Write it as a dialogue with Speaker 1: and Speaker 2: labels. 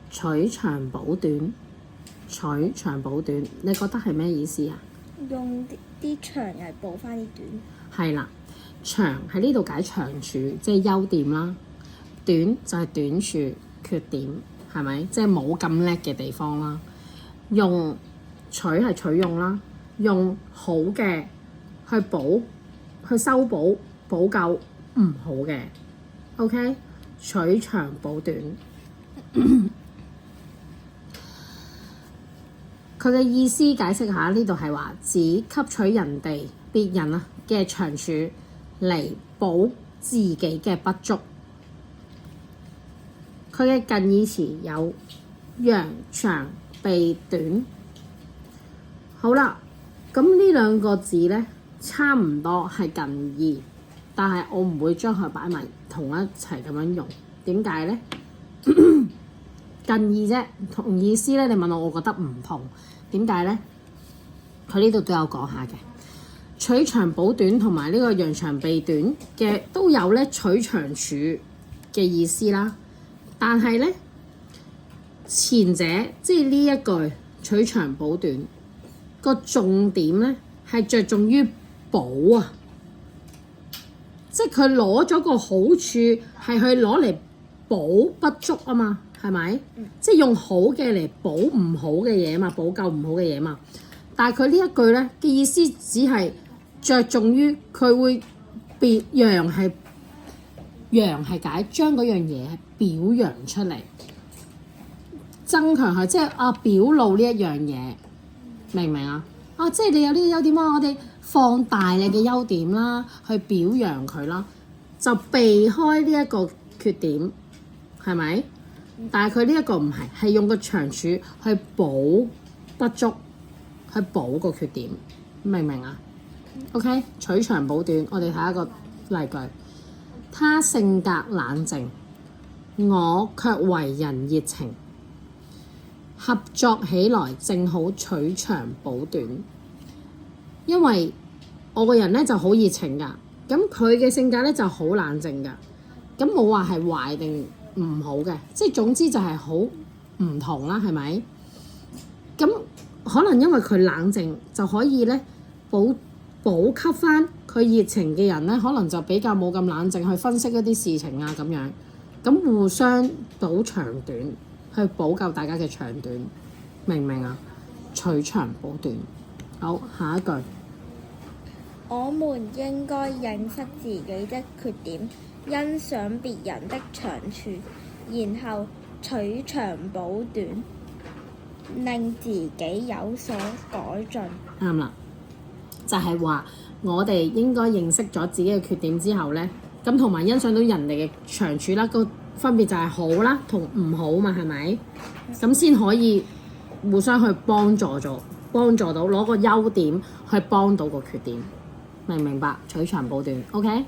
Speaker 1: 取長補短，取長補短，你覺得係咩意思啊？
Speaker 2: 用啲長嚟補翻啲短。
Speaker 1: 係啦，長喺呢度解長處，即係優點啦；短就係短處、缺點，係咪？即係冇咁叻嘅地方啦。用取係取用啦，用好嘅去補、去修補、補救唔好嘅。OK， 取長補短。佢嘅意思解釋下，呢度係話指吸取人哋別人啊嘅長處嚟補自己嘅不足。佢嘅近義詞有揚長避短。好啦，咁呢兩個字呢，差唔多係近義，但係我唔會將佢擺埋同一齊咁樣用。點解呢？近義啫，同意思咧，你問我，我覺得唔同。點解咧？佢呢度都有講下嘅，取長補短同埋呢個揚長避短嘅都有咧取長處嘅意思啦。但係咧，前者即係呢一句取長補短個重點咧係着重於補啊，即係佢攞咗個好處係去攞嚟補不足啊嘛。係咪？即係用好嘅嚟補唔好嘅嘢嘛，補救唔好嘅嘢嘛。但係佢呢一句咧嘅意思只係着重於佢會揚係解將嗰樣嘢表揚出嚟，增強佢，即係表露呢一樣嘢，明唔明啊？即係你有呢個優點啊，我哋放大你嘅優點啦，去表揚佢啦，就避開呢一個缺點，係咪？但係佢呢一個唔係，係用個長處去補不足，去補個缺點，明唔明啊？OK， 取長補短，我哋睇一個例句。他性格冷靜，我卻為人熱情，合作起來正好取長補短。因為我個人咧就好熱情㗎，咁佢嘅性格咧就好冷靜㗎，咁冇話係壞定唔好嘅，即係總之就係好唔同啦，係咪？咁可能因為佢冷靜就可以咧補給翻佢熱情嘅人咧，可能就比較冇咁冷靜去分析一啲事情啊咁樣，咁互相補長短，去補救大家嘅長短，明唔明啊？取長補短。好，下一句。
Speaker 2: 我們應該認識自己的缺點，欣賞別人的長處，然後取長補短，令自己有所改進。
Speaker 1: 啱啦，就係話我哋應該認識咗自己嘅缺點之後呢，咁同埋欣賞到人哋嘅長處啦，個分別就係好啦同唔好嘛，係咪？咁先可以互相去幫助到攞個優點去幫到個缺點，明唔明白？取長補短，OK？